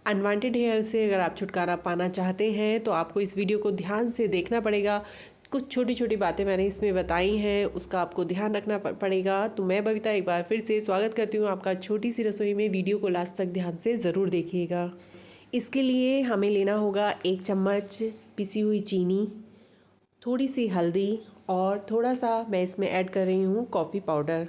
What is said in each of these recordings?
Unwanted hair से अगर आप छुटकारा पाना चाहते हैं तो आपको इस वीडियो को ध्यान से देखना पड़ेगा। कुछ छोटी छोटी बातें मैंने इसमें बताई हैं, उसका आपको ध्यान रखना पड़ेगा। तो मैं बबीता एक बार फिर से स्वागत करती हूँ आपका छोटी सी रसोई में। वीडियो को लास्ट तक ध्यान से ज़रूर देखिएगा। इसके लिए हमें लेना होगा 1 चम्मच पिसी हुई चीनी, थोड़ी सी हल्दी और थोड़ा सा मैं इसमें ऐड कर रही हूँ कॉफ़ी पाउडर।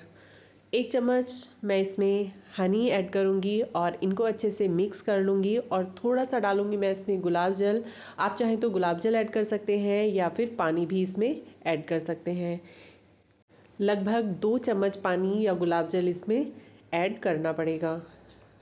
1 चम्मच मैं इसमें हनी ऐड करूँगी और इनको अच्छे से मिक्स कर लूँगी। और थोड़ा सा डालूँगी मैं इसमें गुलाब जल। आप चाहें तो गुलाब जल ऐड कर सकते हैं या फिर पानी भी इसमें ऐड कर सकते हैं। लगभग 2 चम्मच पानी या गुलाब जल इसमें ऐड करना पड़ेगा।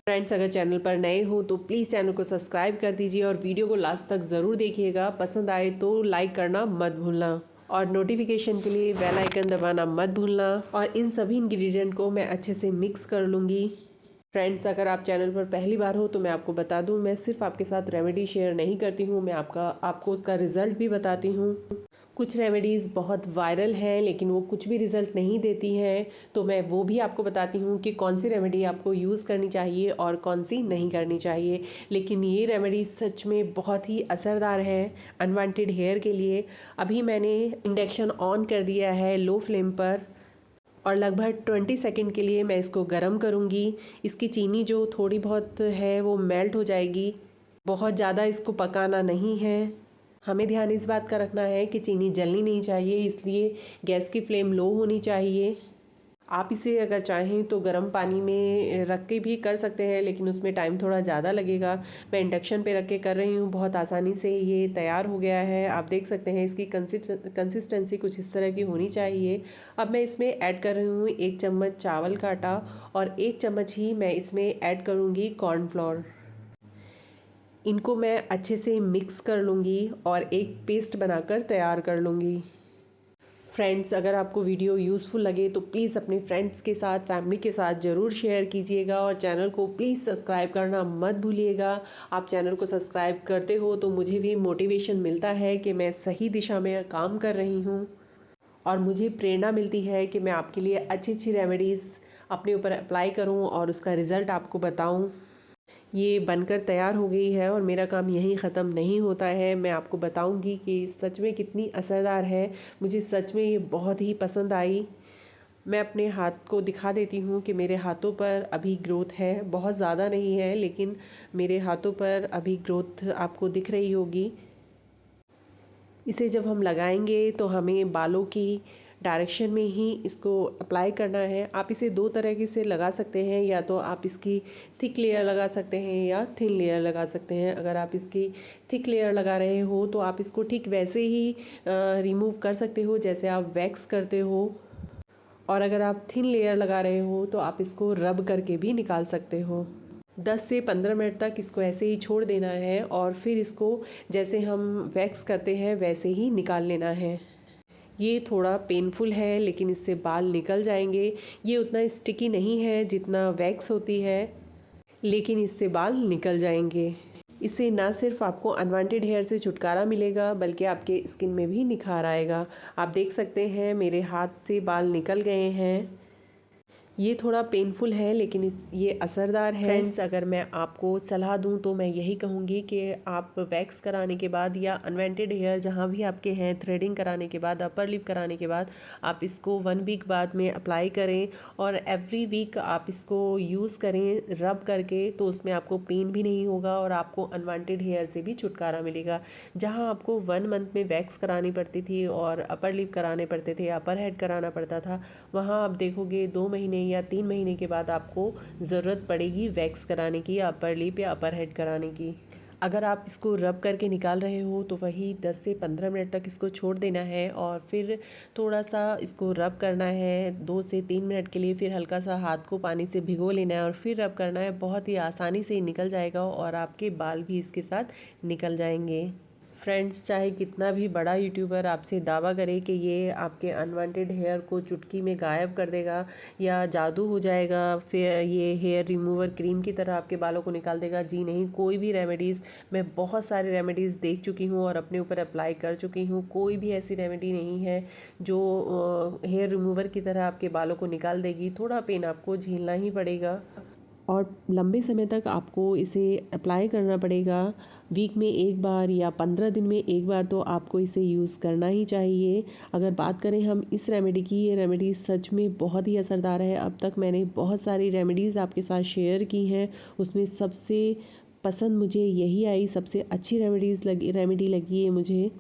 फ्रेंड्स, अगर चैनल पर नए हो तो प्लीज़ चैनल को सब्सक्राइब कर दीजिए और वीडियो को लास्ट तक ज़रूर देखिएगा। पसंद आए तो लाइक करना मत भूलना और नोटिफिकेशन के लिए बेल आइकन दबाना मत भूलना। और इन सभी इंग्रेडिएंट को मैं अच्छे से मिक्स कर लूँगी। फ्रेंड्स, अगर आप चैनल पर पहली बार हो तो मैं आपको बता दूं, मैं सिर्फ आपके साथ रेमेडी शेयर नहीं करती हूं, मैं आपको उसका रिज़ल्ट भी बताती हूं। कुछ रेमेडीज़ बहुत वायरल हैं लेकिन वो कुछ भी रिज़ल्ट नहीं देती हैं, तो मैं वो भी आपको बताती हूँ कि कौन सी रेमेडी आपको यूज़ करनी चाहिए और कौन सी नहीं करनी चाहिए। लेकिन ये रेमेडी सच में बहुत ही असरदार है अनवांटेड हेयर के लिए। अभी मैंने इंडक्शन ऑन कर दिया है लो फ्लेम पर और लगभग 20 सेकंड के लिए मैं इसको गर्म करूँगी। इसकी चीनी जो थोड़ी बहुत है वो मेल्ट हो जाएगी। बहुत ज़्यादा इसको पकाना नहीं है। हमें ध्यान इस बात का रखना है कि चीनी जलनी नहीं चाहिए, इसलिए गैस की फ्लेम लो होनी चाहिए। आप इसे अगर चाहें तो गर्म पानी में रख के भी कर सकते हैं, लेकिन उसमें टाइम थोड़ा ज़्यादा लगेगा। मैं इंडक्शन पे रख के कर रही हूँ। बहुत आसानी से ये तैयार हो गया है। आप देख सकते हैं इसकी कंसिस्टेंसी कुछ इस तरह की होनी चाहिए। अब मैं इसमें ऐड कर रही हूँ 1 चम्मच चावल का आटा और 1 चम्मच ही मैं इसमें ऐड करूँगी कॉर्नफ्लोर। इनको मैं अच्छे से मिक्स कर लूँगी और एक पेस्ट बनाकर तैयार कर लूँगी। फ्रेंड्स, अगर आपको वीडियो यूज़फुल लगे तो प्लीज़ अपने फ्रेंड्स के साथ, फैमिली के साथ ज़रूर शेयर कीजिएगा और चैनल को प्लीज़ सब्सक्राइब करना मत भूलिएगा। आप चैनल को सब्सक्राइब करते हो तो मुझे भी मोटिवेशन मिलता है कि मैं सही दिशा में काम कर रही हूँ और मुझे प्रेरणा मिलती है कि मैं आपके लिए अच्छी अच्छी रेमेडीज़ अपने ऊपर अप्लाई करूँ और उसका रिज़ल्ट आपको बताऊँ। ये बनकर तैयार हो गई है और मेरा काम यहीं ख़त्म नहीं होता है। मैं आपको बताऊंगी कि सच में कितनी असरदार है। मुझे सच में ये बहुत ही पसंद आई। मैं अपने हाथ को दिखा देती हूँ कि मेरे हाथों पर अभी ग्रोथ है, बहुत ज़्यादा नहीं है लेकिन मेरे हाथों पर अभी ग्रोथ आपको दिख रही होगी। इसे जब हम लगाएंगे तो हमें बालों की डायरेक्शन में ही इसको अप्लाई करना है। आप इसे 2 तरह से लगा सकते हैं, या तो आप इसकी थिक लेयर लगा सकते हैं या थिन लेयर लगा सकते हैं। अगर आप इसकी थिक लेयर लगा रहे हो तो आप इसको ठीक वैसे ही रिमूव कर सकते हो जैसे आप वैक्स करते हो, और अगर आप थिन लेयर लगा रहे हो तो आप इसको रब करके भी निकाल सकते हो। 10 से 15 मिनट तक इसको ऐसे ही छोड़ देना है और फिर इसको जैसे हम वैक्स करते हैं वैसे ही निकाल लेना है। ये थोड़ा पेनफुल है लेकिन इससे बाल निकल जाएंगे। ये उतना स्टिकी नहीं है जितना वैक्स होती है, लेकिन इससे बाल निकल जाएंगे। इससे ना सिर्फ आपको अनवांटेड हेयर से छुटकारा मिलेगा बल्कि आपके स्किन में भी निखार आएगा। आप देख सकते हैं मेरे हाथ से बाल निकल गए हैं। ये थोड़ा पेनफुल है लेकिन ये असरदार है। फ्रेंड्स, अगर मैं आपको सलाह दूं तो मैं यही कहूँगी कि आप वैक्स कराने के बाद या अनवांटेड हेयर जहाँ भी आपके हैं, थ्रेडिंग कराने के बाद, अपर लिप कराने के बाद आप इसको 1 वीक बाद में अप्लाई करें और एवरी वीक आप इसको यूज़ करें रब करके। तो उसमें आपको पेन भी नहीं होगा और आपको अनवांटेड हेयर से भी छुटकारा मिलेगा। जहाँ आपको 1 मंथ में वैक्स करानी पड़ती थी और अपर लिप कराने पड़ते थे, अपर हेड कराना पड़ता था, वहाँ आप देखोगे 2 महीने या 3 महीने के बाद आपको ज़रूरत पड़ेगी वैक्स कराने की या अपर लिप या अपर हेड कराने की। अगर आप इसको रब करके निकाल रहे हो तो वही 10 से 15 मिनट तक इसको छोड़ देना है और फिर थोड़ा सा इसको रब करना है 2 से 3 मिनट के लिए। फिर हल्का सा हाथ को पानी से भिगो लेना है और फिर रब करना है। बहुत ही आसानी से निकल जाएगा और आपके बाल भी इसके साथ निकल जाएंगे। फ्रेंड्स, चाहे कितना भी बड़ा यूट्यूबर आपसे दावा करे कि ये आपके अनवांटेड हेयर को चुटकी में गायब कर देगा या जादू हो जाएगा, फिर ये हेयर रिमूवर क्रीम की तरह आपके बालों को निकाल देगा, जी नहीं। कोई भी रेमेडीज़, मैं बहुत सारे रेमेडीज़ देख चुकी हूँ और अपने ऊपर अप्लाई कर चुकी हूँ। कोई भी ऐसी रेमेडी नहीं है जो हेयर रिमूवर की तरह आपके बालों को निकाल देगी। थोड़ा पेन आपको झेलना ही पड़ेगा। और लंबे समय तक आपको इसे अप्लाई करना पड़ेगा। वीक में एक बार या 15 दिन में एक बार तो आपको इसे यूज़ करना ही चाहिए। अगर बात करें हम इस रेमेडी की, ये रेमेडी सच में बहुत ही असरदार है। अब तक मैंने बहुत सारी रेमेडीज़ आपके साथ शेयर की हैं, उसमें सबसे पसंद मुझे यही आई, सबसे अच्छी रेमेडी लगी है मुझे।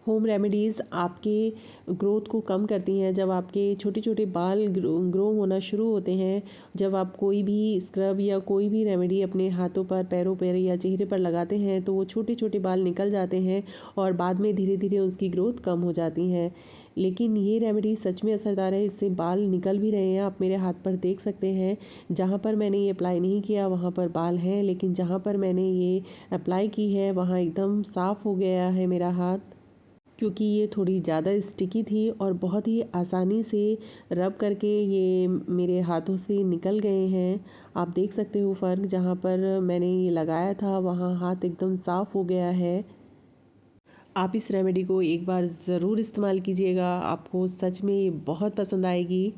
होम रेमेडीज़ आपके ग्रोथ को कम करती हैं। जब आपके छोटे छोटे बाल ग्रो होना शुरू होते हैं, जब आप कोई भी स्क्रब या कोई भी रेमेडी अपने हाथों पर, पैरों पर या चेहरे पर लगाते हैं तो वो छोटे छोटे बाल निकल जाते हैं और बाद में धीरे धीरे उसकी ग्रोथ कम हो जाती है। लेकिन ये रेमेडी सच में असरदार है, इससे बाल निकल भी रहे हैं। आप मेरे हाथ पर देख सकते हैं, जहाँ पर मैंने ये अप्लाई नहीं किया वहाँ पर बाल हैं, लेकिन जहाँ पर मैंने ये अप्लाई की है वहाँ एकदम साफ़ हो गया है मेरा हाथ, क्योंकि ये थोड़ी ज़्यादा स्टिकी थी और बहुत ही आसानी से रब करके ये मेरे हाथों से निकल गए हैं। आप देख सकते हो फ़र्क, जहाँ पर मैंने ये लगाया था वहाँ हाथ एकदम साफ़ हो गया है। आप इस रेमेडी को एक बार ज़रूर इस्तेमाल कीजिएगा, आपको सच में ये बहुत पसंद आएगी।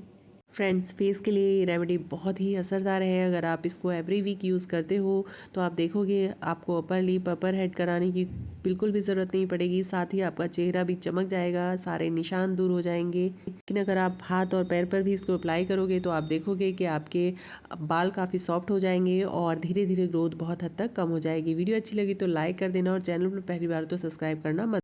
फ्रेंड्स, फेस के लिए ये रेमेडी बहुत ही असरदार है। अगर आप इसको एवरी वीक यूज़ करते हो तो आप देखोगे आपको अपर लिप, अपर हेड कराने की बिल्कुल भी ज़रूरत नहीं पड़ेगी। साथ ही आपका चेहरा भी चमक जाएगा, सारे निशान दूर हो जाएंगे। लेकिन अगर आप हाथ और पैर पर भी इसको अप्लाई करोगे तो आप देखोगे कि आपके बाल काफ़ी सॉफ्ट हो जाएंगे और धीरे धीरे ग्रोथ बहुत हद तक कम हो जाएगी। वीडियो अच्छी लगी तो लाइक कर देना और चैनल पर पहली बार तो सब्सक्राइब करना मत